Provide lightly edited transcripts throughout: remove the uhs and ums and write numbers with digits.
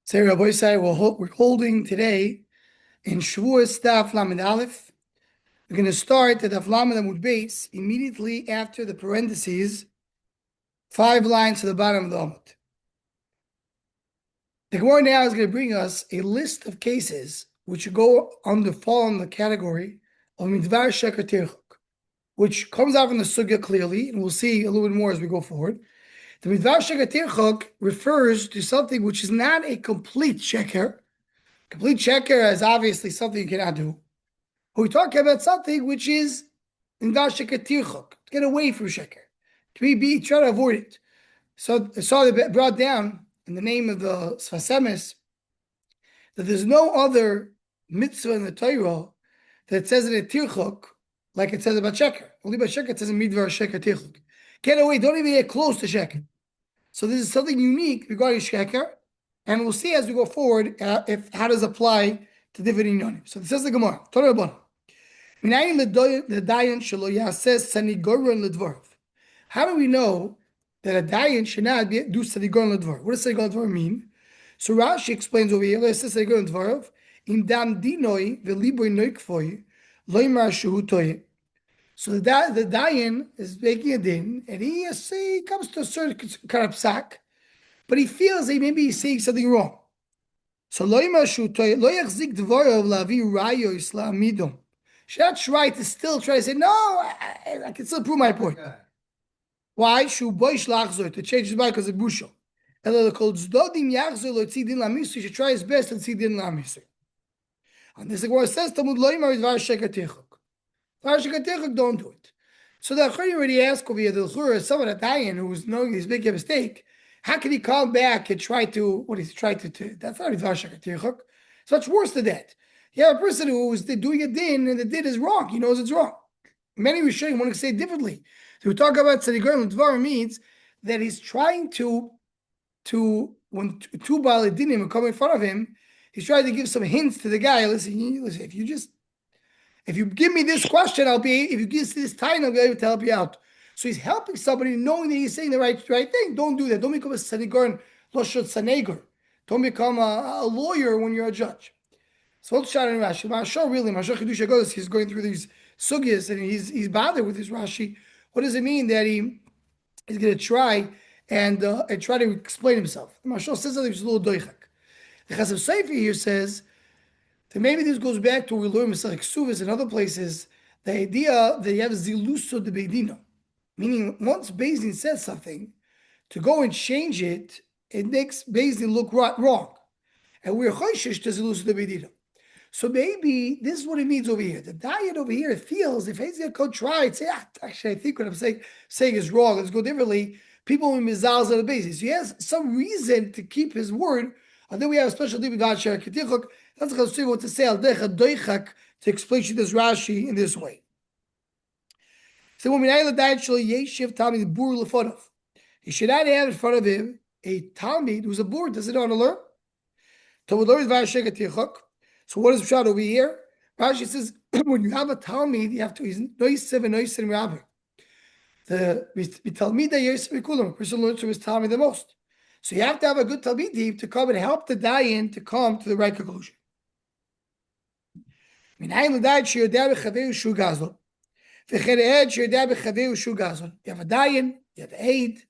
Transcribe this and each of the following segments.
Say, Rabbi Say, we're holding today in Shavuos Daf Lamed Aleph. We're going to start at Daf Lamed Amud Beis immediately after the parentheses, 5 lines to the bottom of the Amud. The Gemara now is going to bring us a list of cases which fall on the category of Midvar Sheker Tirchuk, which comes out from the Sugya clearly, and we'll see a little bit more as we go forward. The Midvar Sheker Tirchuk refers to something which is not a complete sheker. Complete sheker is obviously something you cannot do. But we're talking about something which is Midvar Sheker Tirchuk, to get away from sheker, try to avoid it. So I saw they brought down in the name of the Sfasemis that there's no other mitzvah in the Torah that says in a tirchuk like it says about sheker. Only about sheker it says in Midvar Sheker Tirchuk. Get away, don't even get close to sheker. So this is something unique regarding sheker, and we'll see as we go forward if how does it apply to different inyanim. So this says the Gemara. Torah Rabbanan. How do we know that a dayan should not do sanigoron ledvar? What does sanigoron ledvar mean? So Rashi explains over here. It says sanigoron ledvar in dam dinoi v'liboy noikfoy loymar shehu toye. So the dayan is making a din, and he comes to a certain kind of psak, but he feels that maybe he's saying something wrong. So lo yachzik dvarav lavi rayo islam midom. Should not try to say no. I can still prove my point. Why? Shu boish lachzor, to change his mind because of busho. Elo kol zdodim yachzor lo tzidin lamisri. He should try his best and tzidin lamisri. And this is where it says Talmud lo yimar idvar sheker tirchuk. Don't do it. So the Achari already asked over here, the L'chura, someone at Dayan who's knowing he's making a mistake, how can he come back and try to, that's not Midvar Sheker Tirchuk. It's much worse than that. You have a person who is doing a din, and the din is wrong. He knows it's wrong. Many Rishonim want to say it differently. So we talk about Tzadigorim L'Dvar means that he's trying to when two Baalei Dinim come in front of him, he's trying to give some hints to the guy. Listen, if you give me this question, if you give us this time, I'll be able to help you out. So he's helping somebody knowing that he's saying the right thing. Don't do that. Don't become a Sanigoran, Loshot Sanegor. Don't become a lawyer when you're a judge. So what's Shad and Rashi? Mashal Chidush Agodas, he's going through these sugyas and he's bothered with his Rashi. What does it mean that he's going to try and try to explain himself? Mashal says something which is a little doichak. The Chasam Sofer here says that maybe this goes back to what we learn in Ksuvas and other places, the idea that you have ziluso de beidino, meaning once Beis Din says something, to go and change it, it makes Beis Din look wrong. And we're choishish to ziluso de beidino. So maybe this is what it means over here. The diet over here feels if he's going to go try and say, actually, I think what I'm saying is wrong. Let's go differently. People will mizalz on the basis. So he has some reason to keep his word. And then we have a special deal with God Sheker Tirchuk. That's what to say al decha doichak to explain to this Rashi in this way. So when Minayla died, Yeshiv Talmid bur lefonov. He should not have in front of him a Talmid who's a bur, doesn't know how to learn. Talmud learns Midvar Sheker Tirchuk. So what is Pshat over here? Rashi says when you have a Talmid, you have to he's noisev and noisev rabbi. The Talmida Yeshiv Kulam, person learns from his Talmid the most. So you have to have a good Talmidim to come and help the dayan to come to the right conclusion. You have a dayan, you have aid.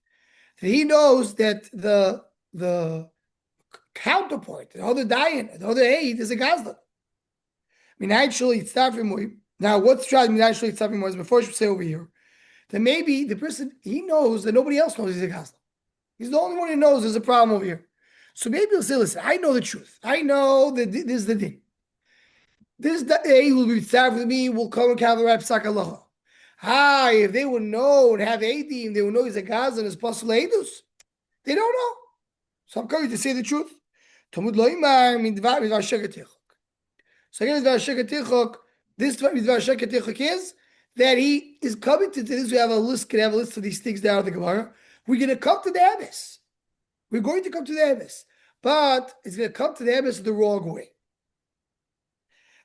He knows that the counterpart, the other dayan, the other aid is a gazlan. Now, what's driving actually is before I should say over here that maybe the person he knows that nobody else knows he's a gazlan. He's the only one who knows there's a problem over here. So maybe he'll say, listen, I know the truth. I know that this is the thing. This A will be sad with me, will come and have the right psak halacha. If they would know and have Eidim, they would know he's a Gaz and his possible Eidus. They don't know. So I'm coming to say the truth. Talmud lo yimar midvar sheker tirchuk. So again, Midvar Sheker Tirchuk, this Midvar Sheker Tirchuk is that he is coming to this. We have a list of these things down at the Gemara. We're going to come to the Emes. We're going to come to the Emes. But it's going to come to the Emes the wrong way.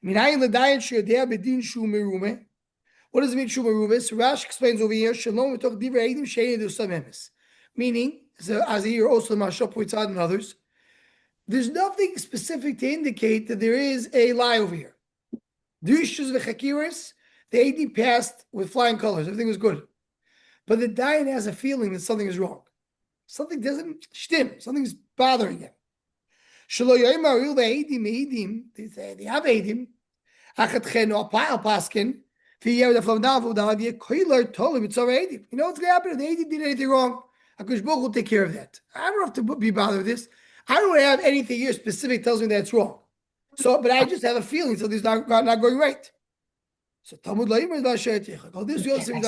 What does it mean, Shu Merume? So Rashi explains over here, Shalom, we talk Divrei Eidim Shein do some Emes. Meaning, so as here also Mashal points out and others, there's nothing specific to indicate that there is a lie over here. The issues of the Chakiris, the AD passed with flying colors. Everything was good. But the Dayan has a feeling that something is wrong. Something doesn't stim. Something's bothering him. They have Adim. You know what's going to happen if the Adim did anything wrong? HaKadosh Baruch will take care of that. I don't have to be bothered with this. I don't have anything here specific tells me that's wrong. So, but I just have a feeling something's not going right. So Talmud Laim is this Yosef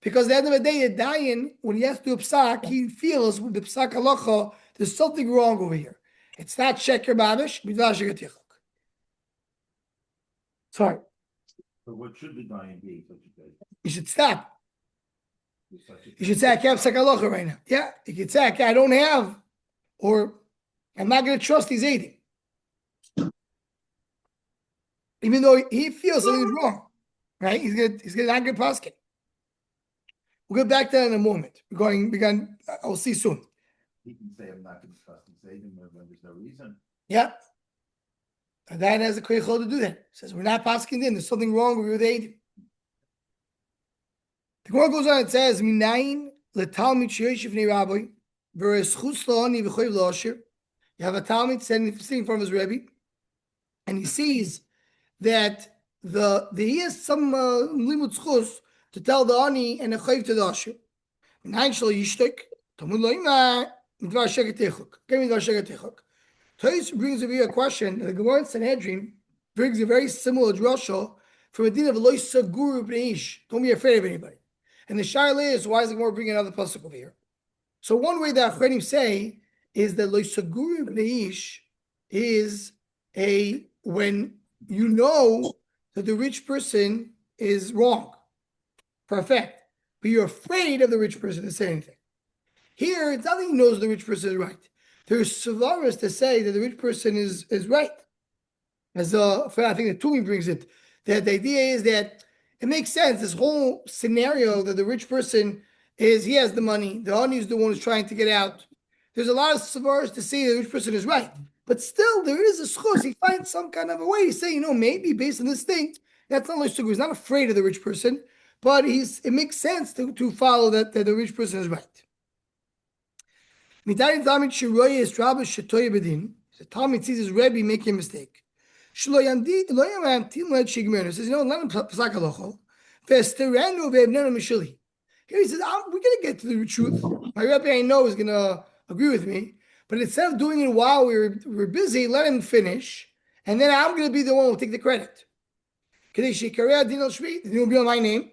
because at the end of the day, the Dayan, when he has to do a psak, he feels with the psak halacha, there's something wrong over here. It's not sheker babish, midvar shekatichok. Sorry. But what should the Dayan be? You should stop. You should say, I can't psak halacha right now. Yeah, you can say, I don't have, or I'm not going to trust these 80. Even though he feels something's wrong, right? He's not going to pass it. We'll get back to that in a moment. I'll see soon. He can say, I'm not going to trust and say them when there's no reason. Yeah. And that has the koyachol to do that. He says, we're not passing in. There's something wrong with the Eidim. The Gemara goes on and says, Minayin letalmid sheyoshif nei rabbi v'reschus lo'ani v'choyv lo'ashir. You have a Talmud sitting in front of his Rebbe, and he sees that he has some limud schus to tell the ani and a chayv to the ashir. Minayin shlo yishtek Talmud lo'ima midvar shekatechuk. Give me midvar shekatechuk. Toys brings over a question. The Gemara in Sanhedrin brings a very similar drasha from a din of loy saguru b'neish. Don't be afraid of anybody. And the shaila is, why is the Gemara bringing another pasuk over here? So one way that Achronim say is that loy saguru b'neish is when you know that the rich person is wrong, perfect, but you're afraid of the rich person to say anything. Here, it's not that he knows the rich person is right. There's Savaras to say that the rich person is right. As I think the Tumi brings it, that the idea is that it makes sense, this whole scenario that the rich person he has the money, the Ani is the one who's trying to get out. There's a lot of Savaras to say the rich person is right. But still, there is a schus. He finds some kind of a way. He's saying, maybe based on this thing, that's not like sugar. He's not afraid of the rich person, but it makes sense to follow that the rich person is right. The Talmud sees his Rebbe making a mistake. He says, let him psak halacha. Here he says, we're going to get to the truth. My Rebbe I know is going to agree with me. But instead of doing it while we're busy, let him finish, and then I'm going to be the one who will take the credit. Then will be on my name.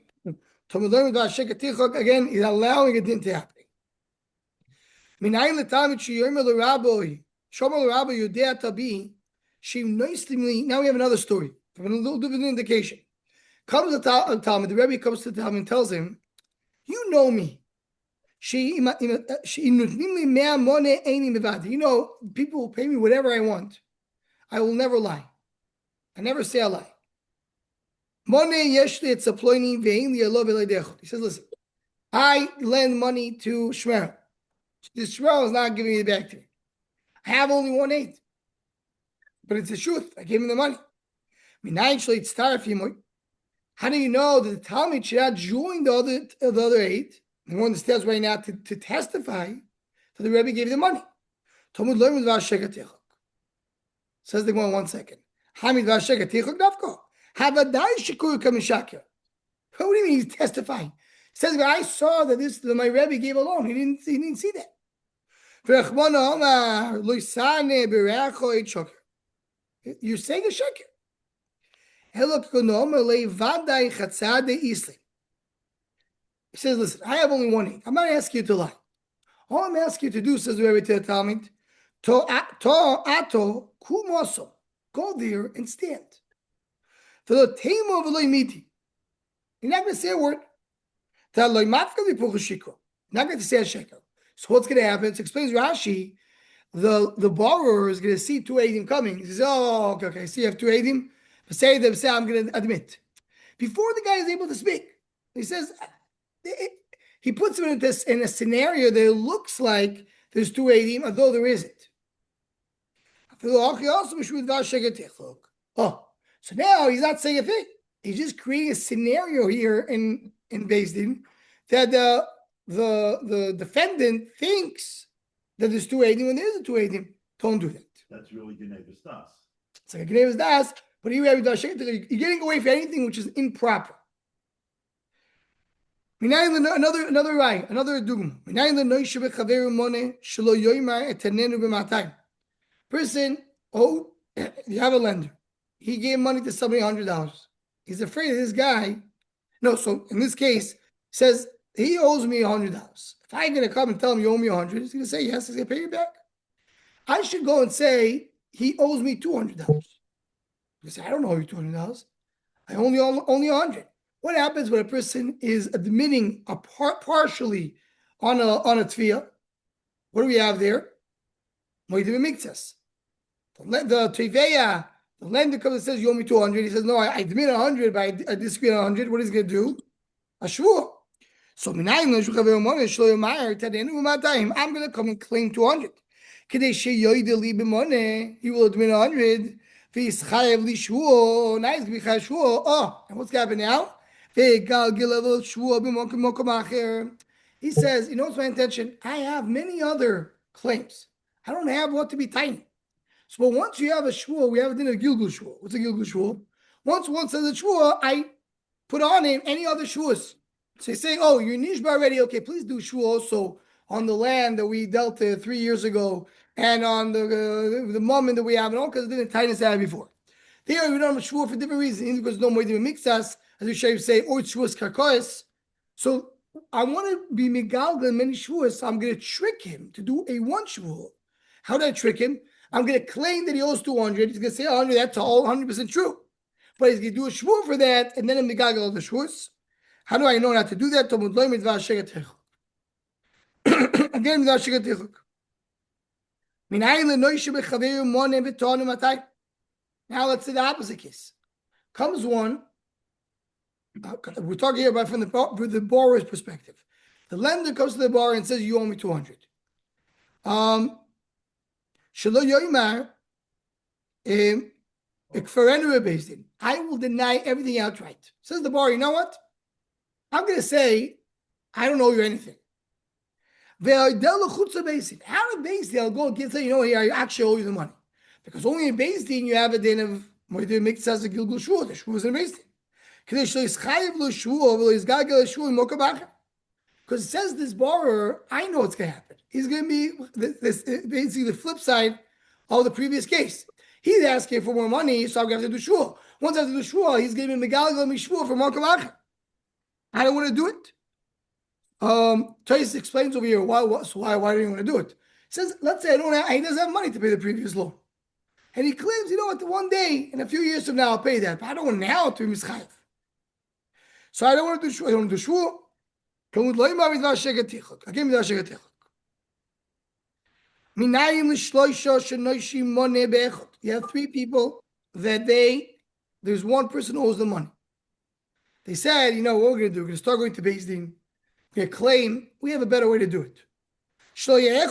Again, he's allowing it to happen. Now we have another story from a little different indication. Comes the Talmud, the Rebbe comes to the Talmud and tells him, you know me. People will pay me whatever I want. I will never lie. I never say a lie. He says, listen, I lend money to Shmuel. This Shmuel is not giving it back to me. I have only 1/8. But it's the truth. I gave him the money. How do you know that the Talmud should not join the other 8? The one that stands right now to testify that the Rebbe gave the money. Talmud learn with says the one second. Hamid v'ashekatichok nafko. Havadai shikur kamishakir. What do you mean he's testifying? He says, I saw that my Rebbe gave a loan. He didn't see that. You're saying a sheker. He says, listen, I have only 1/8. I'm not asking you to lie. All I'm asking you to do, says the Rebbe to the Talmud, go there and stand. You're not going to say a word. You're not going to say a shekel. So what's going to happen? It explains Rashi, the borrower is going to see 2 Eidim coming. He says, oh, okay, see you have 2 Eidim. Say I'm going to admit. Before the guy is able to speak, he says, he puts him in a scenario that it looks like there's two Eidim, although there isn't. Oh, so now he's not saying a thing. He's just creating a scenario here in Beis Din that the defendant thinks that there's two Eidim when there isn't two Eidim. Don't do that. That's really Geneva Das. It's like a Geneva Das, but here we have you're getting away from anything which is improper. Another right, another dugma. Person, you have a lender. He gave money to somebody $100. He's afraid of this guy. No, so in this case, says he owes me $100. If I'm going to come and tell him you owe me 100, he's going to say yes, he's going to pay you back. I should go and say he owes me $200. You say I don't owe you $200. I only owe 100. What happens when a person is admitting partially on a tefillah? What do we have there? The teveya, the lender comes and says you owe me 200. He says no, I admit 100, but I disagree on 100. What is he going to do? A shvuah. So I'm going to come and claim 200. He will admit 100. Now he's going to be shvuah. Oh, and what's happening now? He says, you know what's my intention? I have many other claims. I don't have what to be tiny. So once you have a shvuah, we have a din of Gilgul shvuah. What's a Gilgul shvuah? Once one says a shvuah, I put on him any other shvuahs. So you say, oh, you're nishba already. Okay, please do shvuah also on the land that we dealt 3 years ago and on the moment that we have, and all because it didn't tightness I had before. There we don't have a shvuah for different reasons, either because no more even mixas, as we should say, or it's shvuahs karkois. So I want to be megalgal many shvuahs, so I'm going to trick him to do a one shvuah. How do I trick him? I'm going to claim that he owes 200. He's going to say 100. That's all 100% true. But he's going to do a shvuah for that, and then I'm megalgal all the shvuahs. How do I know not to do that? Again, now let's say the opposite case. Comes one, we're talking here about from the borrower's perspective. The lender comes to the borrower and says, you owe me 200. I will deny everything outright. Says the borrower, you know what? I'm going to say, I don't owe you anything. How did Beis Din I'll go and say, you know, here I actually owe you the money? Because only in Beis Din you have a din of Moedir Mikzas of Gilgul Shvuah. The Shvuah is in Beis Din. Because it says this borrower, I know what's going to happen. He's going to be this basically the flip side of the previous case. He's asking for more money, so I'm going to have to do shvuah. Once I have to do shvuah, he's going to be megalgal me shvuah for Mokum Acher. I don't want to do it. Tais explains over here why do you want to do it? He says, let's say he doesn't have money to pay the previous loan. And he claims, you know what, one day, in a few years from now, I'll pay that. But I don't want now to be mischayev. So I don't want to do shvuah. I don't want to do shvuah. You have 3 people that there's one person who owes the money. They said, you know what we're going to do? We're going to start going to Beis Din. We're going to claim we have a better way to do it. So you know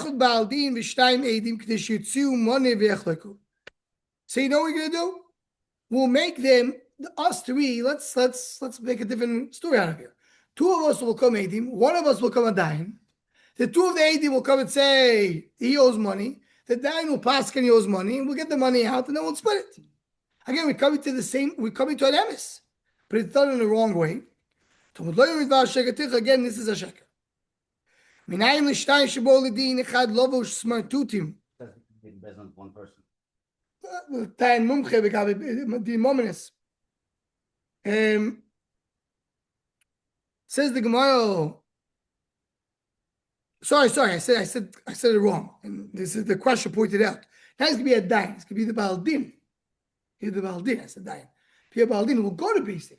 what we're going to do? We'll make them, us 3, let's make a different story out of here. 2 of us will come Eidim, 1 of us will come a Dayan. The 2 of the Eidim will come and say he owes money. The Dayan will pass and he owes money, and we'll get the money out, and then we'll split it. Again, we're coming to an emes, but it's done in the wrong way. Again, this is a sheker. Based on one person. Says the Gemara. Sorry, I said it wrong. And this is the question pointed out. Now it's gonna be a dayan. It's gonna be the Baldin. Here's the Baldin. I said dayan. Here Baldin will go to Beis Din.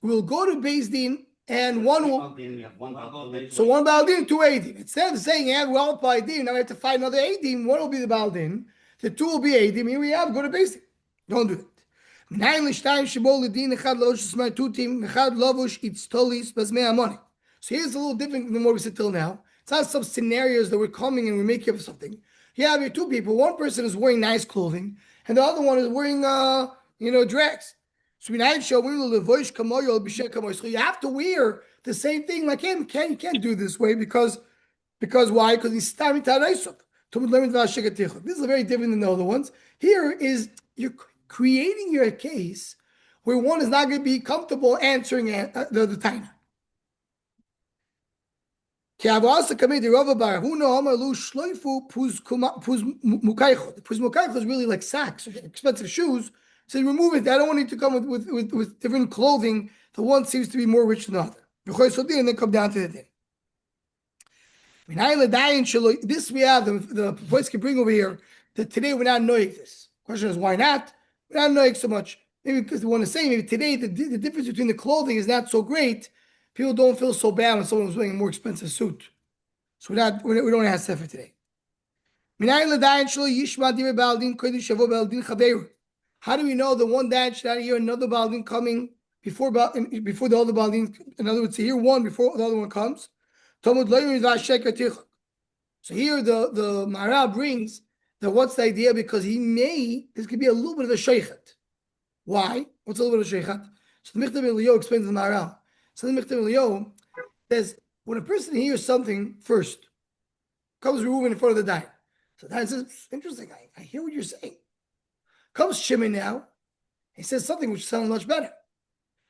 We'll go to Beis Din, and one will. So one Baldin, 2 Eidim. Instead of saying yeah, well by Eidim, now we have to find another Eidim. One will be the Baldin. The 2 will be Eidim. Here we have. Go to Beis Din. Don't do that. So here's a little different than what we said till now. It's not some scenarios that we're coming and we're making up something. You have here two people. One person is wearing nice clothing, and the other one is wearing, dress. So you have to wear the same thing like him. You can't do it this way because why? Because he's starting to this is very different than the other ones. Here is you're creating your case where one is not going to be comfortable answering the time. The puz is really like sacks, expensive shoes. So remove it. I don't want you to come with different clothing. The one seems to be more rich than the other. And then come down to the din. This we have, the voice can bring over here, that today we're not knowing this. Question is, why not? We're not knowing so much. Maybe because they want to say, maybe today the difference between the clothing is not so great. People don't feel so bad when someone's wearing a more expensive suit. So we don't have sefer today. How do we know the one dad should not hear another baldin coming before the other baldin? In other words, to hear one before the other one comes. So here the Maharal brings that what's the idea? Because this could be a little bit of a sheikhat. Why? What's a little bit of a sheikhat? So the Michtav Eliyahu explains the Maharal. So the Michtav Eliyahu says, when a person hears something first, comes removing in front of the dayan. So the dayan says, interesting, I hear what you're saying. Comes Shimon now, he says something which sounds much better.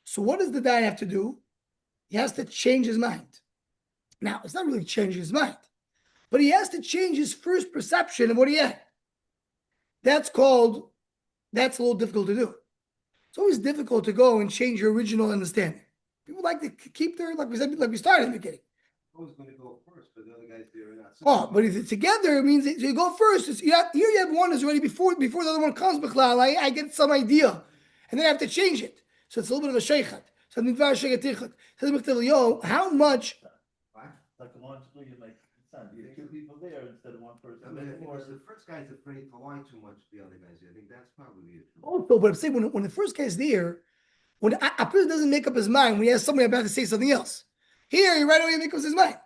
So what does the dayan have to do? He has to change his mind. Now, it's not really changing his mind, but he has to change his first perception of what he had. That's a little difficult to do. It's always difficult to go and change your original understanding. People like to keep their, like we started in the beginning. I was going to go first, but the other guy's there or not. Oh, but if it's together, it means that you go first. Here you have one is already before the other one comes. I get some idea, and then I have to change it. So it's a little bit of a sheikhat. So how much? Like the launch, you like you have two people there instead of one person. I mean, because the first guy's afraid to lie too much to the other guys. I think that's probably it. Also, but I'm saying when the first guy's there, when a person doesn't make up his mind, when he has somebody about to say something else, here he right away makes up his mind.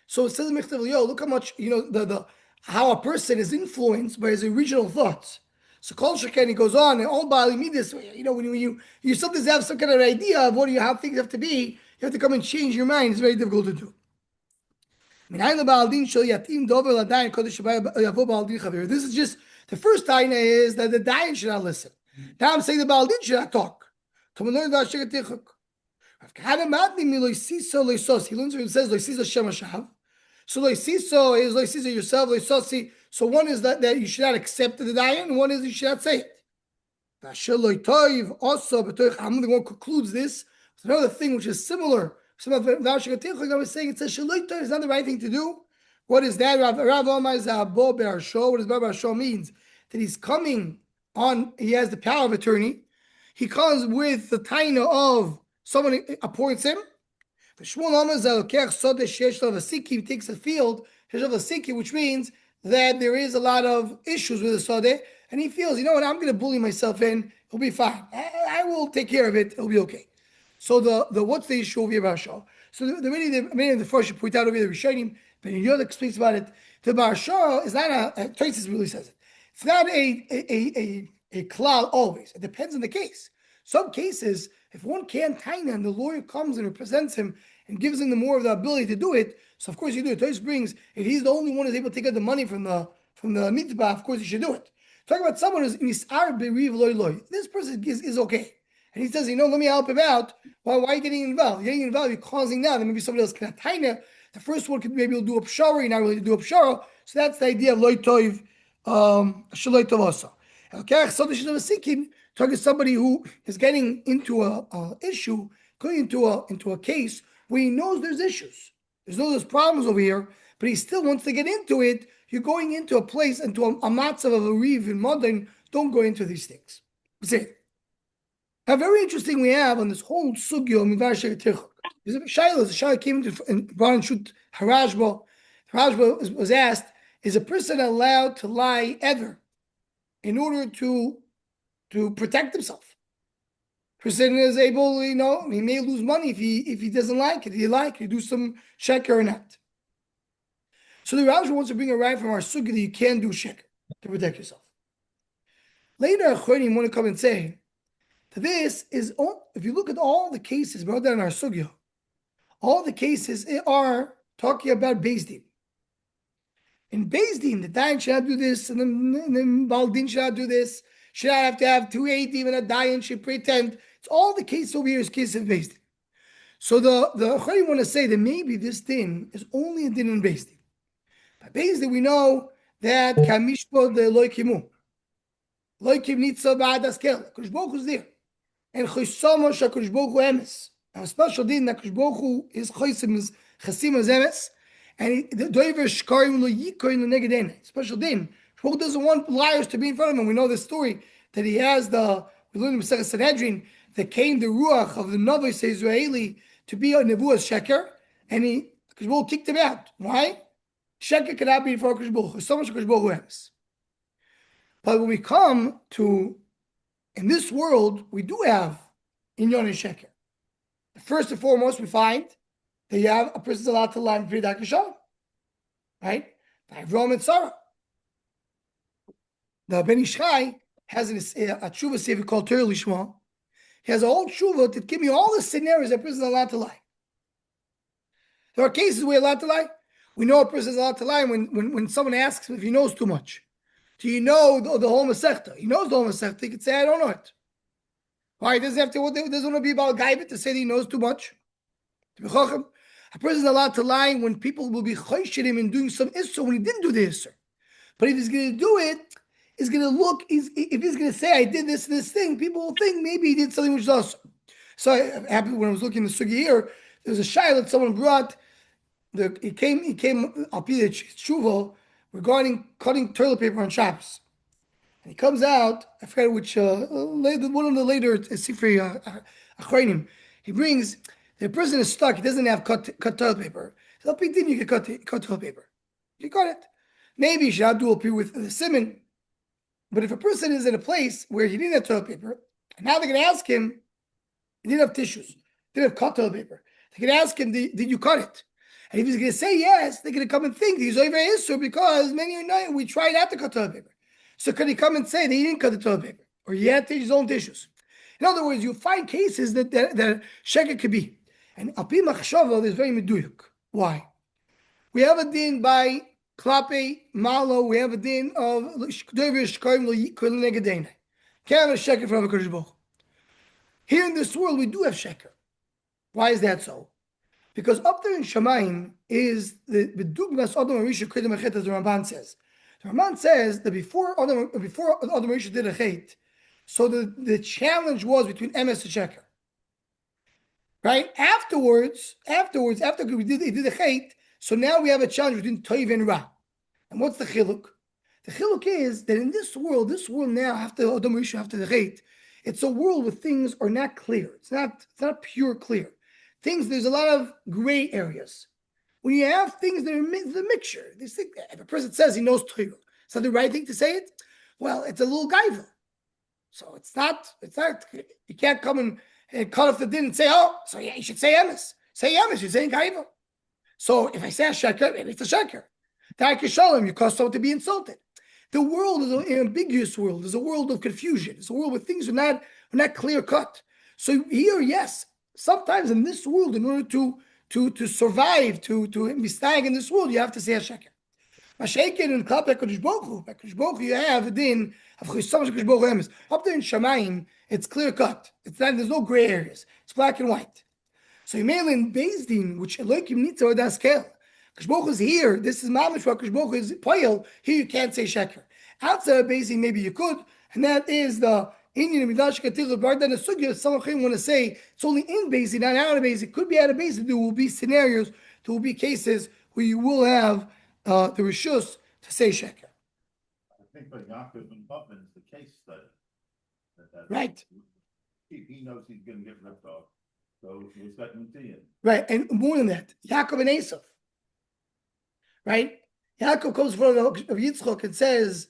So it says in Michtav Eliyahu, look how much the how a person is influenced by his original thoughts. So Kol Sheken, he goes on and all Bali me this way. When you sometimes have some kind of idea of how things have to be, you have to come and change your mind. It's very difficult to do. This is just the first taina is that the dayan should not listen. Now I'm saying the baldin should not talk. He learns where it says loisiso shemashav. So loisiso is loisiso yourself, loisosi. So one is that you should not accept the dayan, and one is you should not say it. Also, but I'm the one who concludes this. There's another thing which is similar. I was saying it says shaloita is not the right thing to do. What is that? Rav Omar Zabo Be'arsho. What does Be'arsho means? That he's coming on. He has the power of attorney. He comes with the taina of someone appoints him. He takes a field, which means that there is a lot of issues with the sodeh, and he feels, you know what, I'm going to bully myself in. It'll be fine. I will take care of it. It'll be okay. So the what's the issue of Barsha? So many of the first point out over the Rishonim, but Yoda speaks about it. The Barsha is not a Tosis really says it. It's not a klal always. It depends on the case. Some cases, if one can't taina and the lawyer comes and represents him and gives him the more of the ability to do it, so of course you do it. Tosis brings if he's the only one who's able to take out the money from the mitbah, of course he should do it. Talk about someone who's misar beriv loy loy. This person is okay. And he says, let me help him out. Why are you getting involved? You're getting involved, you're causing now. Then maybe somebody else can taina. The first one could maybe do a pshara, you're not really to do a pshara. So that's the idea of loy toiv, shaloi tov also. Talking to somebody who is getting into a issue, going into a case where he knows there's issues. There's problems over here, but he still wants to get into it. You're going into a place, into a matzav of a riv in modern. Don't go into these things. That's it. Now, very interesting we have on this whole sugyo midvar shegetichuk. There's a shayla. The shayla came into and brought and shoot Harashba. Harashba was asked, is a person allowed to lie ever in order to protect himself? Person is able, he may lose money if he doesn't like it. He do some sheker or not. So the Rashi wants to bring a right from our sugi that you can do sheker to protect yourself. Later, Achronim want to come and say that this is, if you look at all the cases brought down in our sugya, all the cases are talking about Beis Din. In Beis Din, the Dayan should not do this, and the Baldin should not do this. Should not have to have 280, and a Dayan should pretend. It's all the case over here is case of Beis Din. So the Achronim want to say that maybe this din is only a din in Beis Din. By Beis Din, we know that Kamishpo the Loikimu. Loikim Nitza Ba'adaskel. Kosh Baruch is there. And Choshama Shakosh Baruch Emes. Now, a special din that Kosh Baruch is Chosim is Chasim as Emes. And the Doiver Shkarim Lo Yikoin Lo Negedene. Special din. Kosh Baruch doesn't want liars to be in front of him. We know the story that he has we learn in Masechet Sanhedrin, that came the Ruach of the Novice Israeli to be a Nebuah's Sheker, and Kosh Baruch kicked him out. Why? Sheker cannot be before Kosh Baruch. So much Kosh Baruch Emes. But when we come to, in this world, we do have Inyon and Sheker. First and foremost, we find that you have a person's allowed to lie in Pridak Hashem. Right? By Avram and Sarah. The Ben Ishchai has a tshuva sefer called Torah Lishma. He has a whole tshuva to give me all the scenarios that a person is allowed to lie. There are cases where you're allowed to lie. We know a person is allowed to lie when someone asks him if he knows too much. Do you know the whole Masechta? He knows the whole Masechta. He could say, I don't know it. Why? He doesn't have to, it doesn't want to be about Gaibit to say that he knows too much. To be Chochem. A person is allowed to lie when people will be choshing him in doing some Issur when he didn't do the Issur. But if he's going to do it, he's going to look, if he's going to say, I did this thing, people will think maybe he did something which is awesome. So it happened when I was looking at the Sugi here, there was a shayla that someone brought, he came I'll be the tshuva regarding cutting toilet paper on Shabbos. And he comes out, I forget which, one of the later Sifrei Achronim, he brings, the person is stuck, he doesn't have cut toilet paper. So big thing, you can cut toilet paper. You cut it. Maybe you should not do a period with the simon. But if a person is in a place where he didn't have toilet paper, and now they're going to ask him, he didn't have tissues, didn't have cut toilet paper. They're going to ask him, did you cut it? And if he's going to say yes, they're going to come and think he's over Issur because many of you we tried not to cut toilet paper. So could he come and say that he didn't cut the toilet paper or he had his own tissues? In other words, you find cases that sheker could be. And Api Machshava is very meduyuk. Why? We have a din by Klape Malo. We have a din of Can't have a sheker for HaKadosh Baruch Hu. Here in this world, we do have sheker. Why is that so? Because up there in Shamayim is the Dugmas Adam Arisha Kedem Achet, as the Ramban says. The Ramban says that before Adam Arisha did a chet, so the challenge was between Emes and Sheker. Right? Afterwards, after he did a chet, so now we have a challenge between Toiv and Ra. And what's the chiluk? The chiluk is that in this world now, after Adam Arisha, after the chet, it's a world where things are not clear. It's not pure clear. There's a lot of gray areas. When you have things that are the mixture, if a person says he knows Torah, is that the right thing to say it? Well, it's a little gaiva. So it's not, you can't come and cut off the din and say, oh, so yeah, you should say emes. Say emes, you're saying gaiva. So if I say a sheker, it's a sheker. Ta'ak shalom, you cause someone to be insulted. The world is an ambiguous world. There's a world of confusion. It's a world where things are not clear cut. So here, yes, sometimes in this world, in order to survive, to be staying in this world, you have to say a sheker. Mashaken and Klap HaKadosh Baruch Hu, you have a din of Chesam HaKadosh Baruch Hu. Up there in Shamayim, it's clear cut. There's no gray areas. It's black and white. So you mainly in Beis Din, which Elohim needs to Yechezkel. HaKadosh Baruch Hu is here. This is mamish where HaKadosh Baruch Hu is poyel. Here you can't say sheker. Outside of Beis Din, maybe you could, and that is the Indian Midrash Katil Bardan and Sugya. Some of them want to say it's only in Beis Din, not out of Beis Din. It could be out of Beis Din. There will be scenarios, there will be cases where you will have the rishus to say sheker. I think for Yaakov and Butman is the case study. Right. He knows he's going to get ripped off, so he's letting him see it. Right, and more than that, Yaakov and Esav. Right? Yaakov comes in front of Yitzchak and says,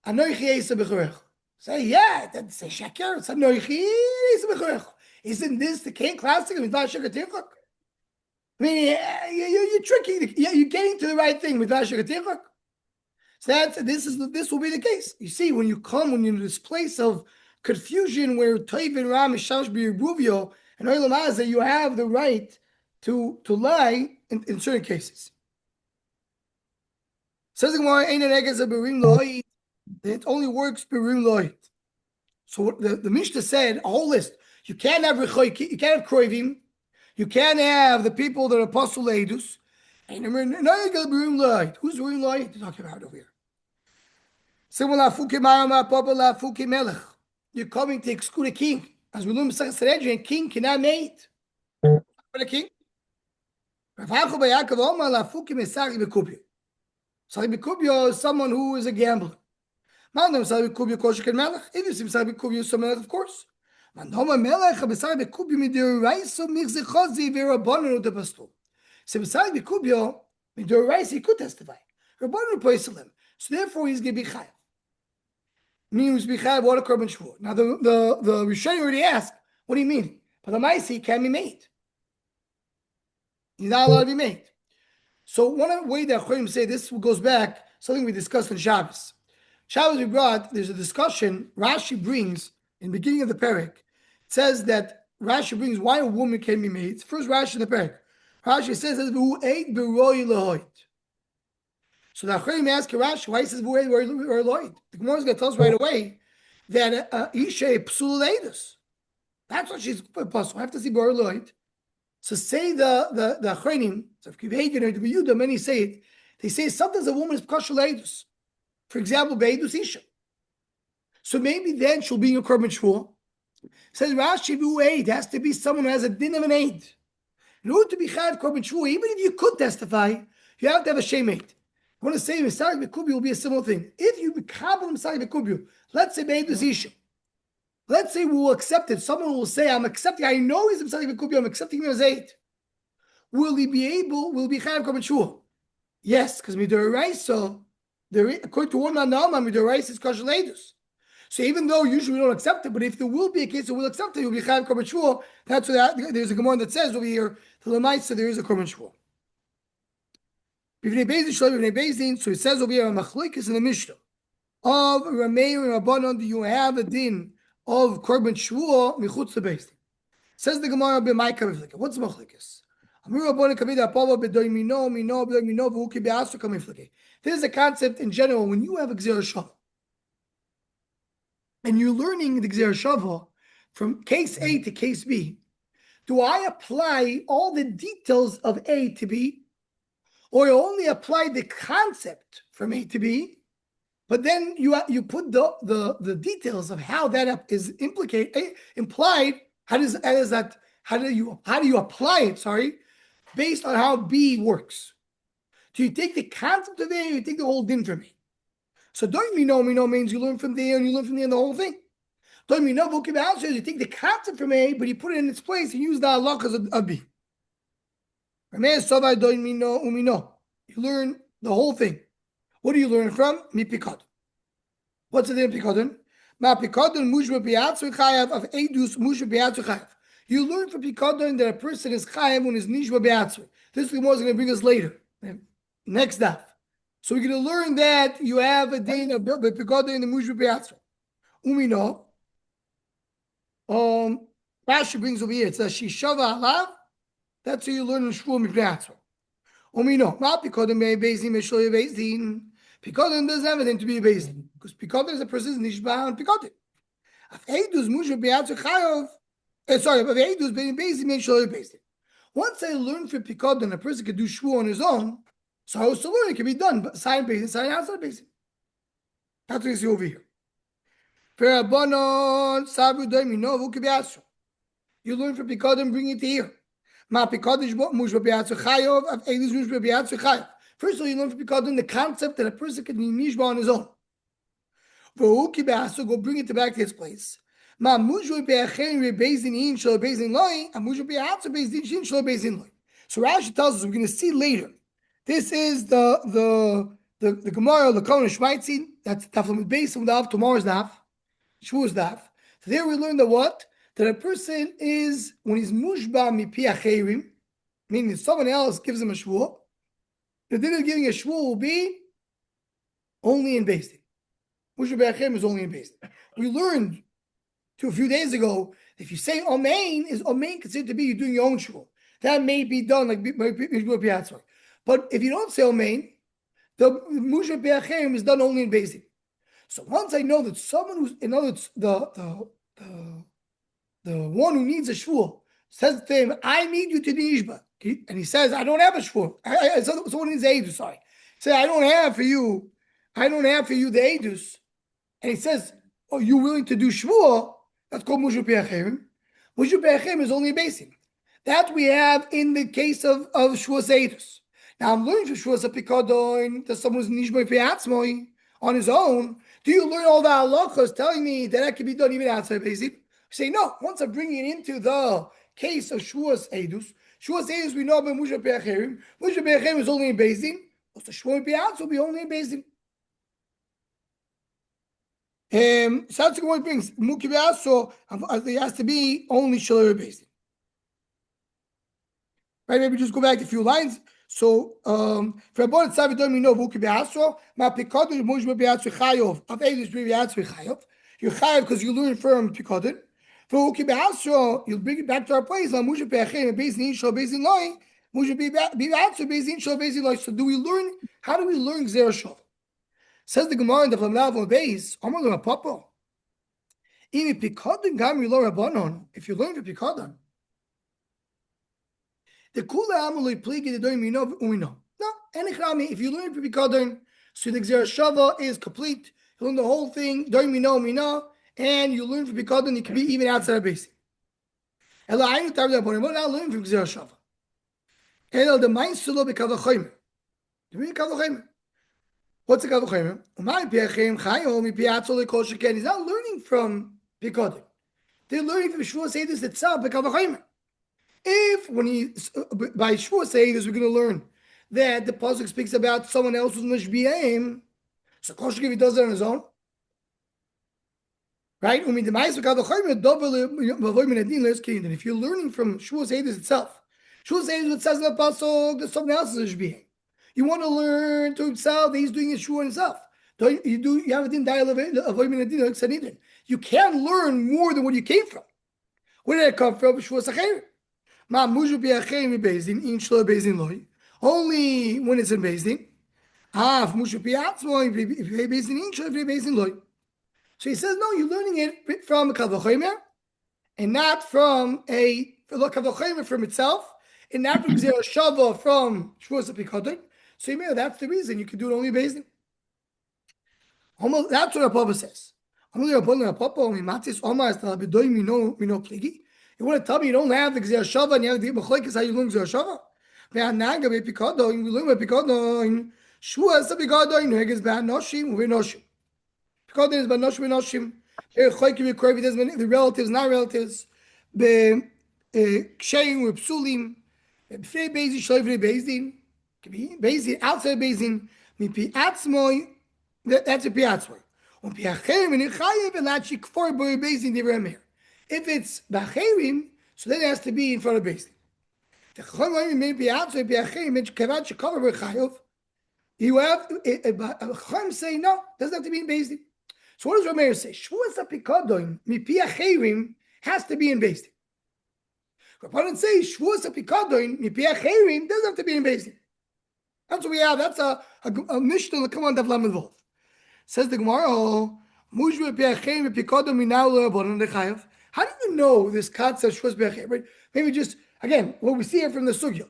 Anoichi Esav b'chorecha. Say, yeah, that's a sheker. It's a noichi. Isn't this the King classic? I mean, you're tricky. You're getting to the right thing with Ashur. So this will be the case. You see, when you're in this place of confusion where Toiv and Ram is Shamash B'Yiruvio and Olam Hazeh, you have the right to lie in certain cases. Says the Gemara, "Ein Negez Berim Lo'id." It only works Berim Lo'id. So the Mishnah said a whole list. You can't have Rechoik, you can't have Kroivim, you can't have the people that are Apostle Leidus. Ein Negez Berim Lo'id. Who's Berim Lo'id? They're talking about over here. You're coming to exclude a king. As we learn in Sanhedrin, king cannot mate. For the king. Sari is someone who is a gambler. If you see Sari Bikubyo, someone else, of course. So Sari Bikubyo, he could testify. So therefore, he's going to be chayav. Means be chayav water korban shvuah. Now the Rishonim already asked, what do you mean? But the Maisi can be made. He's not allowed to be made. So one way that Chorim say this goes back something we discussed on Shabbos. Shabbos we brought. There's a discussion Rashi brings in the beginning of the parak. It says that Rashi brings why a woman can be made. First Rashi in the parak. Rashi says that who ate beroi lehoit. So the Acharim ask Rashi why he says who ate beroi lehoit. The Gemara is going to tell us right away that isha psul leidus. That's what she's apostle. I have to see beroi lehoit. So say the Achronim, so if Kivhagen or the Yehuda, many say it, they say sometimes a woman is kosher leidus. For example, beidus isha. So maybe then she'll be in a korban shvuah. Says Rashi, who aid has to be someone who has a din of an aid. In order to be chayav korban shvuah, even if you could testify, you have to have a shem aid. I want to say Misari Bekubyu will be a similar thing. If you become Misari Bekubyu, let's say beidus isha. Let's say we will accept it. Someone will say, I'm accepting, I know he's Misari Bekubyu, I'm accepting him as aid. Will he be chayav korban shvuah? Yes, because midoraisa, according to one manama, midoraisa is kosher leidus. So even though usually we don't accept it, but if there will be a case that we'll accept it, you'll be chayav korban shvuah. That's what there's a Gemara that says over here, the lemaisa there is a korban shvuah. So it says over here, machlokes in the Mishnah of Rameir and Rabbanon, do you have a din of korban shvuah michutz to beis din? Says the Gemara, what's machlokes? There's a concept in general when you have a Gzera Shava and you're learning the Gzera Shava from case A to case B. Do I apply all the details of A to B, or you only apply the concept from A to B, but then you put the details of how that is implied? How do you apply it? Sorry. Based on how B works. Do you take the concept of A or you take the whole din from A? So don't me know means you learn from there and you learn from there and the whole thing. Don't me know says you take the concept from A, but you put it in its place and use the halachas of B. You learn the whole thing. What do you learn from? Mipikad. What's the din of pikadon? Ma pikadon mushba bi'atzu chayav of edus mushba bi'atzu chayav. You learn from Pikadon that a person is chayav when his nishva be'atzvah. This Gemara is going to bring us later. Next daf. So we're going to learn that you have a day of Pikadon in the mushva be'atzvah. Umino. Rashi brings over here. It says shishava alav. That's how you learn in shvuah be'atzvah. Umino. Ma Pikadon be'ezin meshoy be'ezin. Pikadon doesn't have anything to be a be'ezin because Pikadon is a person's nishva on Pikadon. Af eidus mushva be'atzvah chayav. Once I learn from Pikadon, a person can do shvuah on his own. So I also learn it can be done, but sign basin, sign outside basin. That's what you see over here. You learn from Pikadon, bring it here. First of all, you learn from Pikadon the concept that a person can be nishba on his own. Go bring it back to his place. So Rashi tells us we're going to see later. This is the Gemara, the Kohen Shmaitzin. That's Taflam Beis. Tomorrow's Daf. Shavuos daf. So there we learn that what? That a person is, when he's mushba mipi acherim, meaning that someone else gives him a shvuah, the din of giving a shvuah will be only in Beis Din. Mushba acherim is only in Beis Din. We learned a few days ago, if you say Amen, is Amen considered to be you doing your own shul? That may be done like Piatzor. But if you don't say Amen, the Musha Be'achem is done only in Beis Din. So once I know that someone who's, in other words, the one who needs a shul says to him, I need you to do Ishba. And he says, I don't have a shul. Someone needs Eidus, sorry. Say, I don't have for you the Eidus. And he says, oh, you willing to do shvuah? That's called Mushu Pe'achem. Mushu Pe'achem is only a basin. That we have in the case of Shvuah Seidus. Now I'm learning from Shvuah Sapikadon that someone's Nishmoi Pe'atzmoi on his own. Do you learn all the halachos telling me that can be done even outside basin? Say no. Once I'm bringing it into the case of Shvuah Seidus we know about Mushu Pe'achem. Mushu Pe'achem is only in basin. So Shvuah Pe'atz will be only in basin. So that's the one brings Mukiba, so it has to be only Shalor based. Right, maybe just go back a few lines. So for about Savidon we know Mukiba, Ma Pikadon Mujma Biatsu Chayov, of Edis Biatsu Chayov. You Chayav because you learn from Pikadon. For Mukiba, you'll bring it back to our place on Mujma Be'achem, based in Shal based in Loi, Mujma Biatsu based in Shal based in Loi. So how do we learn Gzer Shal? Says the Gemara in the Flamlav on base, if you learn from Pikadon, the Kula Amaloi Pligi the Doim we know. No, if you learn from Pikadon, so the Gzer Shava is complete. You learn the whole thing, Doim we know, and you learn from Pikadon, you can be even outside of base. Ela Ainu Tarda Bonim, but not learn from Gzer Shava. Ela the Main Sulo Bekavachoymer. Do we Kavachoymer? What's the Kavachoymer? He's not learning from Pikadon. They're learning from Shavuos Seidus itself, Bekavachoymer. If when by Shavuos Seidus we're going to learn that the pasuk speaks about someone else who's mishbiyaim, so Koshik if he does it on his own, right? And if you're learning from Shavuos Seidus itself, Shavuos Seidus it says in the pasuk that someone else is mishbiyaim. You want to learn to himself that he's doing his shul himself. You have a din dialogue. You can't learn more than what you came from. Where did it come from? Only when it's in Bezdin. So he says, no, you're learning it from Kavachomer and not from Kavachomer from itself, and not from Gzer Shava from Shavuos Pikadon. So you know that's the reason you can do it only Bezdin. That's what Papa says. You want to tell me you don't have the Gzer Shava and you have the Mechlekes how you learn Gzer Shava? We learn about Pikadon. Shavuos Pikadon Heges Bad Noshim we Noshim. Pikadon is Bad Noshim Noshim. The relatives, not relatives. The Ksheim with Psulim. B'frei Bezdin Shalei B'frei Bezdin. Bezdin outside Bezdin. Mipi Atzmoi. That's a Piatzmoi. If it's Bacherim, so then it has to be in front of Bezdin. You have Chacham say no, doesn't have to be in Bezdin. So what does Rameir say? Shavuos Pikadon mipi acherim has to be in Bezdin. Rabbanan say Shavuos Pikadon mipi acherim doesn't have to be in Bezdin. That's what we have. That's a Mishnah that come on Daf Lamed Vav. Says the Gemara, Mushba Piachem Pikadon Minau Rabbanan Lechayev. How do you know this concept Shavuos Pikadon? Right? Maybe just again what we see here from the Sugya.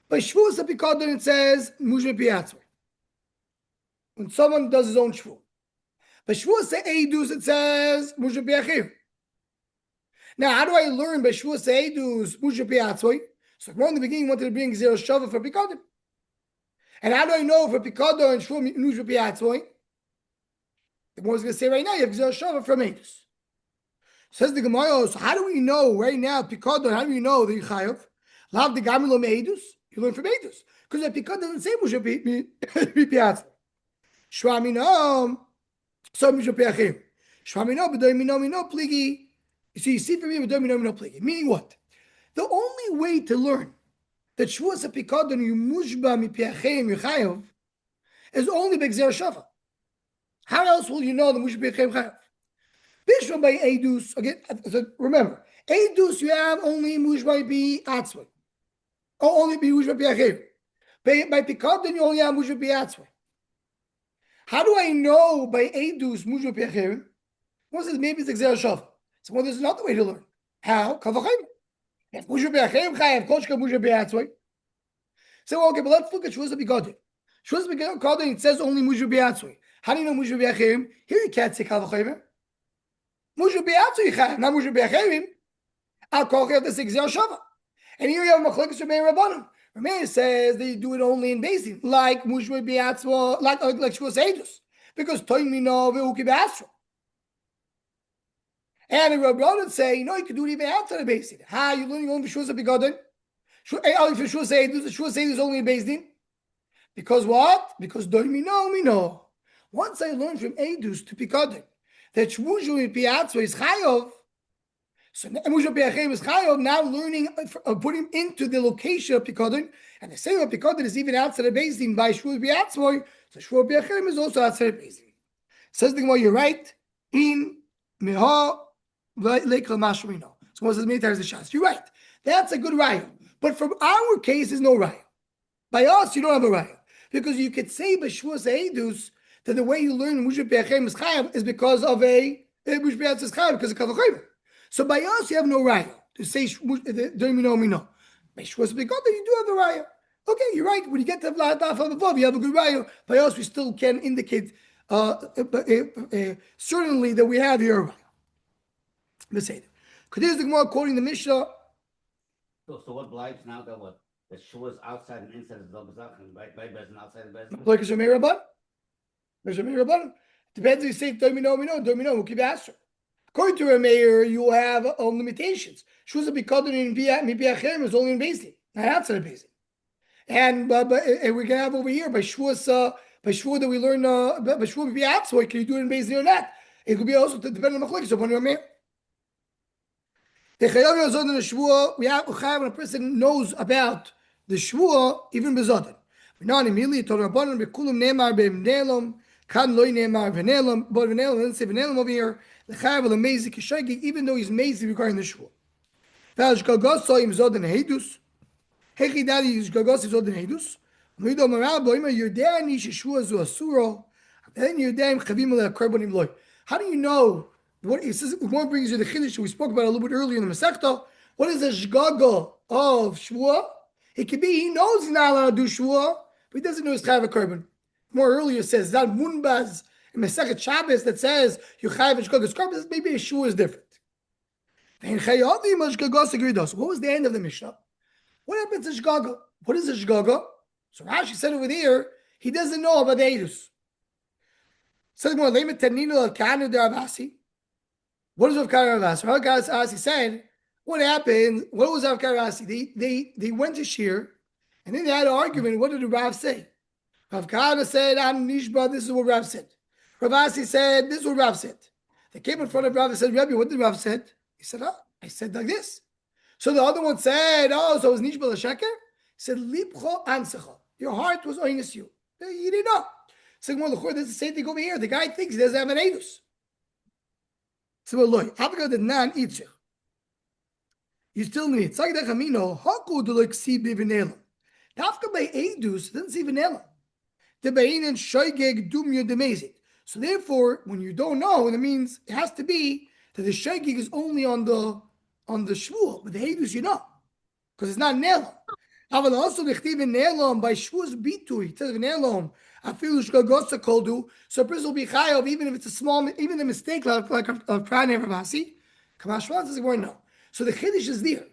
By Shavuos Pikadon it says Mushba Piatzmei. When someone does his own shvuah. By Shavuos Eidus it says Mushba Piachem. Now, how do I learn by Shavuos Eidus Mushba Piatzmei? So right in the beginning, wanted to bring Gzer Shava for Pikadon. And how do I know for Pikadon and Shavuos Mushba Piatzmei? The Gemara is going to say right now, you have Gzer Shava from Eidus. Says the Gemara, so how do we know right now, Pikadon, how do we know the Chayav? Lav the Gamilo Meidus, you learn from Eidus. Because the Pikadon doesn't say Musha Piatzmei. Shvaminam, so Musha Piachim. Shvamino b'doimino mino pligi. So you see from me b'doimino mino pligi. Meaning what? The only way to learn that Shavuos HaPikadon Yumushba Mipiachim Yechayev is only by Gzer Shava. How else will you know the Mushba Mipiachim Yechayev? Bishwa by Eidus, again, so remember, Eidus you have only Mushba Bi Atzvah. Or only Bi Mushba Piachim. By Pikadon you only have Mushba Bi Atzvah. How do I know by Eidus Mushba Piachim? One says maybe it's Gzer Shava. So well, there's another way to learn. How? Kavachim. If Mushba Piachim Chayev, Koshka Mushba Bi Atzvah. So okay, but let's look at Shavuos HaPikadon. Shavuos HaPikadon, it says only Mushba Bi Atzvah. How do you know Mushba Bi Achim? Here you can't say Kavachim. Mushba Bi Atzvah Chayev, not Mushba Bi Achim. Al Kochel the six Gzer Shava. And here you have Machlekes Rameir Rabbanim. Rameir says they do it only in Beis Din, like Mushba Bi Atzvah, like Shavuos Eidus, because Toimino ve'uki Be'atzvah. And the Rabbanim say, no, you can do it even outside of Beis Din. How you learning only for Shavuos HaPikadon? Only for Shavuos Eidus, the Shavuos Eidus only in Beis Din. Because what? Because Doimino. Once I learned from Eidus to Pikadon that Shvuos Piatzvah is Chayov, so Mushba Piachim is Chayov, now learning, putting into the location of Pikadon, and the same of Pikadon is even outside of Beis Din by Shvuos Piatzvah, so Shvuos Piachim is also outside of Beis Din. Says the Gemara, you're right, in Meha Leikal Mashmino. So one says many times the Shas. You're right. That's a good raya. But from our case, is no raya. By us, you don't have a raya. Because you could say by Shavuos Eidus that the way you learn Mushba Piachim is Chayav is because of a Mushba Piachim is Chayav, because of Kavachim. So by us, you have no raya to say Doimino Mino. By Shavuos Piachim, you do have a raya. Okay, you're right. When you get to Vlad above, you have a good raya. By us, we still can indicate certainly that we have here a raya. Let's say that. Continues the Gemara quoting the Mishnah. So what blights now that what? The Shavuos outside and inside is double and by Bezin outside the Bezin? Like a Shemir Rabban? There's a Shemir Rabban. Depends if you say Domino, we'll keep asking. According to Rameir, you have limitations. Shavuos HaPikadon in Mipiachem is only in Beis Din, not outside of Beis Din. And we can have over here by Shavuos that we learn by Shavuos Mipiachem, can you do it in Beis Din or not? It could be also depending on the Machlekes upon Rameir. The Chayav Yazod in the Shavuot, we have when a person knows about the Shavuot, even Bezodin. We know immediately to Rabbanon Bekulim Neymar Be'Vnelom, Kan Loi Neymar V'Nelom, but V'Nelom doesn't say V'Nelom over here. The Chayav will amaze Kishaygi, even though he's amazing regarding the Shavuot. V'Al Shgagos saw him Zodin Heidus. Hechi Dadi Shgagos is Zodin Heidus. V'Ido Maral Boima Yudani Sheshua Zu Asuro. Then Yudaim Chavim Alei Karbonim Loi. How do you know? What it says, one brings you the Chiddush we spoke about a little bit earlier in the Masechta. What is a shgaga of Shavuot? It could be he knows he's not allowed to do Shavuot, but he doesn't know he's chayav a korban. More earlier it says that Munbaz in Masechet Shabbos that says you chayav a shgagas korban. Maybe a Shavuot is different. What was the end of the Mishnah? What happens to shgaga? What is a shgaga? So Rashi said over there he doesn't know about the Eidus. Says more Leimet Tanino al Kanu de Avasi. What is Rav Karasi? Rav Karasi said, what happened? What was Rav Karasi? They went to Shir, and then they had an argument. What did the Rav say? Rav Karasi said, I'm Nishba, this is what Rav said. Rav Asi said, this is what Rav said. They came in front of Rav and said, Rabbi, what did Rav said? He said, I said like this. So the other one said, so it was Nishba l'sheker? He said, Lipcho ansecha. Your heart was oinus you. You didn't know. So well, that's the same thing over here. The guy thinks he doesn't have an Eidus. So loy, Africa did not eat you. You still need it. Sagda Chamino, Haku to like see Bivinela. Tafka by Eidus doesn't see Vinela. The Bain and Shoigeg Dumya Demazit. So therefore, when you don't know, it means it has to be that the Shoigeg is only on the Shvuah, but the Eidus you know. Because it's not Nela. Aval also the Chtiv in Nelom by Shvuah's Bitu, it says Nelom. So a person will be chayav even if it's a small, even a mistake like of Pranay Ravasi. Kamashwan says we no. So the chiddush is there.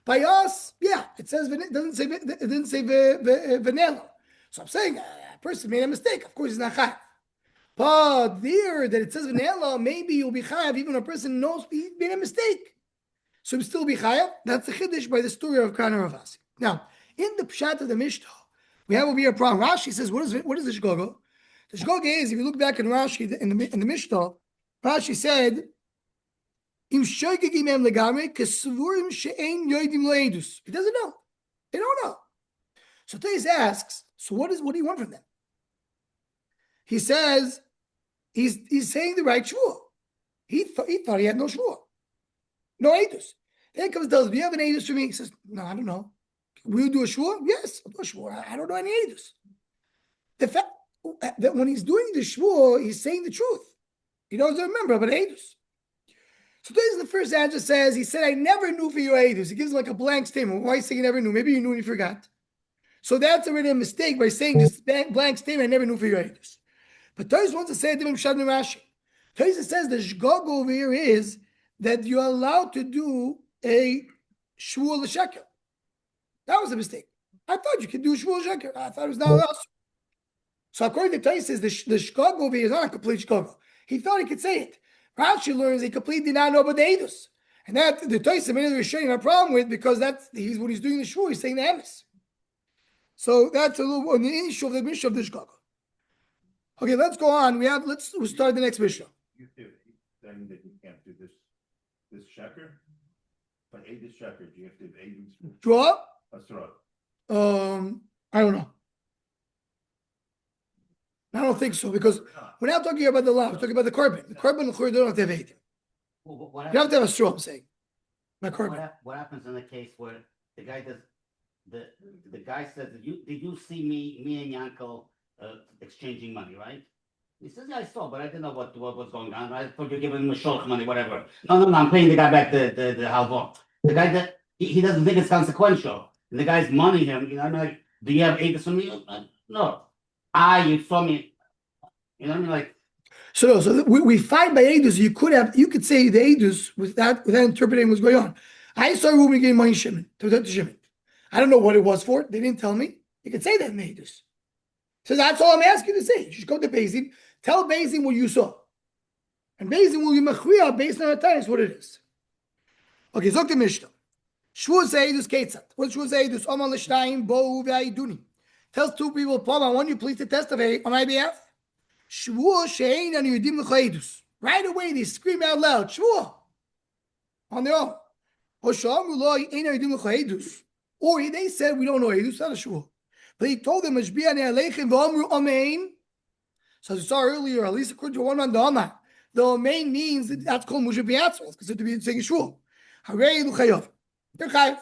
By us, yeah, it says it didn't say vanilla. So I'm saying a person made a mistake. Of course, he's not chayav. But there that it says vanilla, maybe you'll be chayav even if a person knows he made a mistake. So he'll still be chayav. That's the chiddush by the story of Pranay Ravasi. Now, in the pshat of the Mishnah, we have over here a problem. Rashi says, what is the shgoga? The shgoga is, if you look back in Rashi, in the Mishnah, Rashi said, "Im shoygegim em legamre kesvurim she'ein yoidim loedus." He doesn't know. They don't know. So Tais asks, "So what do you want from them?" He says, "He's saying the right shvuah. He thought he had no shvuah, no edus." Then comes tells, "Do you have an edus for me?" He says, "No, I don't know. Will you do a shvuah?" "Yes, I'll do a shvuah. I don't know any edus." The fact that when he's doing the shvuah, he's saying the truth. He doesn't remember about edus. So this is the first answer says, he said, "I never knew for your edus." He gives like a blank statement. Why say you never knew? Maybe you knew and you forgot. So that's already a mistake by saying this blank statement, "I never knew for your edus." But Toys wants to say a different Shad Rashi. Toys says the shgog over here is that you're allowed to do a shvuah l'sheker. That was a mistake. I thought you could do shvuah l'sheker. I thought it was not allowed. So according to Toys says the shgog over here is not a complete shgog. He thought he could say it. Rashi learns he completely did not know about the edus. And that the Toys immediately was showing a problem with because that's when he's doing the shvuah, he's saying the emes. So that's a little on the issue of the mission of the shgog. Okay, let's go on. We'll start the next mission. You saying that you can't do this sheker? But Edis sheker, do you have to have Edis? Draw? Asra. I don't know. I don't think so because we're not talking about the law. We're talking about the korban. The korban and the don't have to have eight. You have to have a straw. I'm saying. My korban. What happens in the case where the guy does the guy says, did you see me and Yankel exchanging money, right? He says, yeah, I saw, but I didn't know what was going on. I thought you're giving him a short money, whatever. No, I'm paying the guy back the halva. The guy that he doesn't think it's consequential. And the guy's money him, you know, I'm like, do you have eight for me? No. You saw me. You know what I mean? Like so we find by edus, you could say the edus without interpreting what's going on. I saw Reuben getting money Shimon to Shimon. I don't know what it was for. They didn't tell me. You could say that in the edus. So that's all I'm asking you to say. You should go to Beis, tell Beis what you saw. And Beis will be machriya based on the time. That's what it is. Okay, Zok the Mishnah. Shavuos Eidus Ketzat. What's Shavuos Eidus? Oman l'shtayim bo ve'aiduni. Tells two people, Paul, I want you please to testify on my behalf. Shavuos she'ein an yudim l'chaydus. Right away they scream out loud, Shavuos. On their own. Or sha'amru lo ein an yudim l'chaydus. Or they said, we don't know Eidus, not a Shavuos. But he told them, Mashbiya ne'aleichem v'amru amein. So as we saw earlier, at least according to one man, the amein means that's called Moshe Biatzel. It's considered to be saying Shavuos. Harei l'chayav. They're chayav.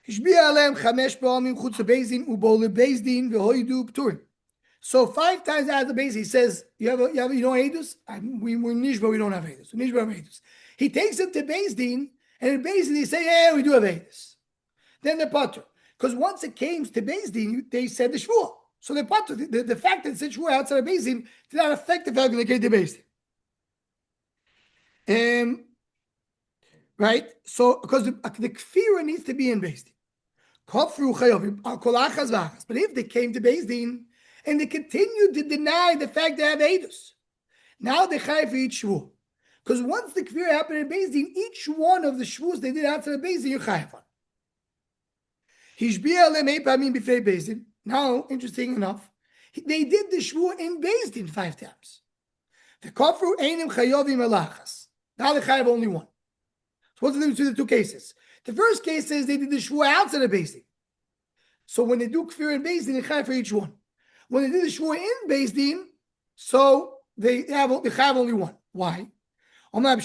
Hishbiya alem chamesh ba'amim chutz bezdin ubo lebezdin v'hoidu p'turim. So 5 times out of the base, he says, you know Eidus? We're Nishba, we don't have Eidus. Nishba have Eidus. He takes them to Bezdin, and in Bezdin they say, yeah, we do have Eidus. Then they're Patur. Because once it came to Bezdin, they said the Shvuah. So they're Patur. The fact that it said Shvuah outside of Bezdin did not affect the fact that they came to Bezdin. Right? So, because the Kfira needs to be in Bezdin. But if they came to Bezdin, and they continued to deny the fact they have Eidus, now they chayav for each shvuah. Because once the kfir happened in Beis Din, each one of the shvuahs they did outside of Beis Din, you chayav on. Hishbiya alem ei pamim b'fnei Beis Din. Now, interesting enough, they did the shvuah in Beis Din 5 times. The kafru einim chayovim alachas. Now they chayav only one. So what's the difference between the 2 cases? The first case is they did the shvuah outside of Beis Din. So when they do kfir in Beis Din, they chayav for each one. When they did the shvuah in Beis Din, so they have only one. Why? Outside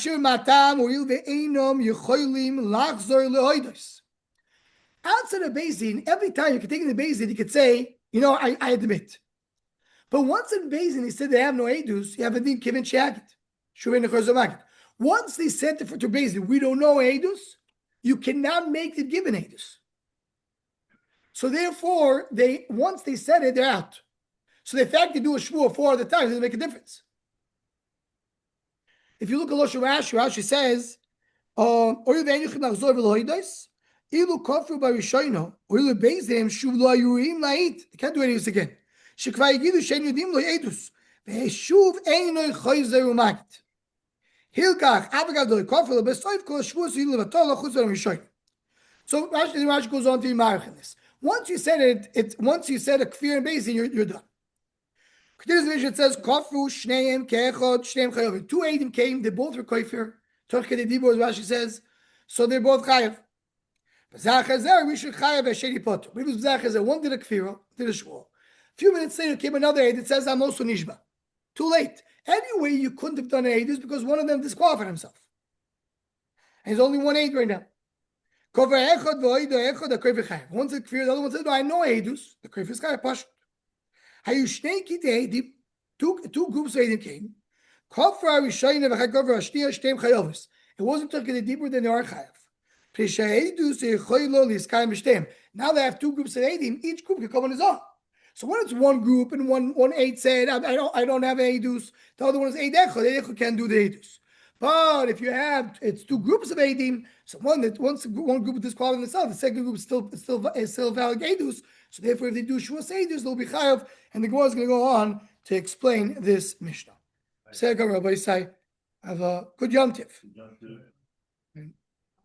of Beis Din, every time you can take in the Beis Din, you could say, I admit. But once in Beis Din, they said they have no edus, you have a din kivin shagit. Once they said to Beis Din, we don't know edus, you cannot make it given edus. So therefore, once they said it, they're out. So the fact they do a shvuah 4 other times doesn't make a difference. If you look at Rashi says, they can't do any of this again. So Rashi goes on to be married in this. Once you said a kfir and Beis Din, you're done. Continues the Mishnah, it says, Kofru shneim ke'echod shneim chayav. Two Eidim came, they both were kofer. Torch kedei dibur, as Rashi says, so they're both chayav. B'zach hazer, we should chayav v'sheni potter. But it was b'zach hazer, one did a kfira, did a shvuah. A few minutes later came another Eid that says, I'm also nishba. Too late. Anyway, you couldn't have done an Eidus because one of them disqualified himself. And there's only one Eid right now. Kofer echod v'oido echod, the kofer chayav. One said kfira, the other one said, no, I know Eidus. The kofer is chayav, pashut. Two groups of Eidim came. It wasn't talking deeper than the Archayev. Now they have two groups of Eidim, each group can come on his own. So when it's one group and one Eid said, I don't have Eidus, the other one is Eid Echad can't do the Eidus. But if you have, it's two groups of Eidim, so one group disqualified themselves, the second group is still valid Eidus. So therefore, if they do Shavuos Eidus, they'll be chayav, and the Gemara is going to go on to explain this Mishnah. Say, Rabbi Isai, have a good Yom Tiv.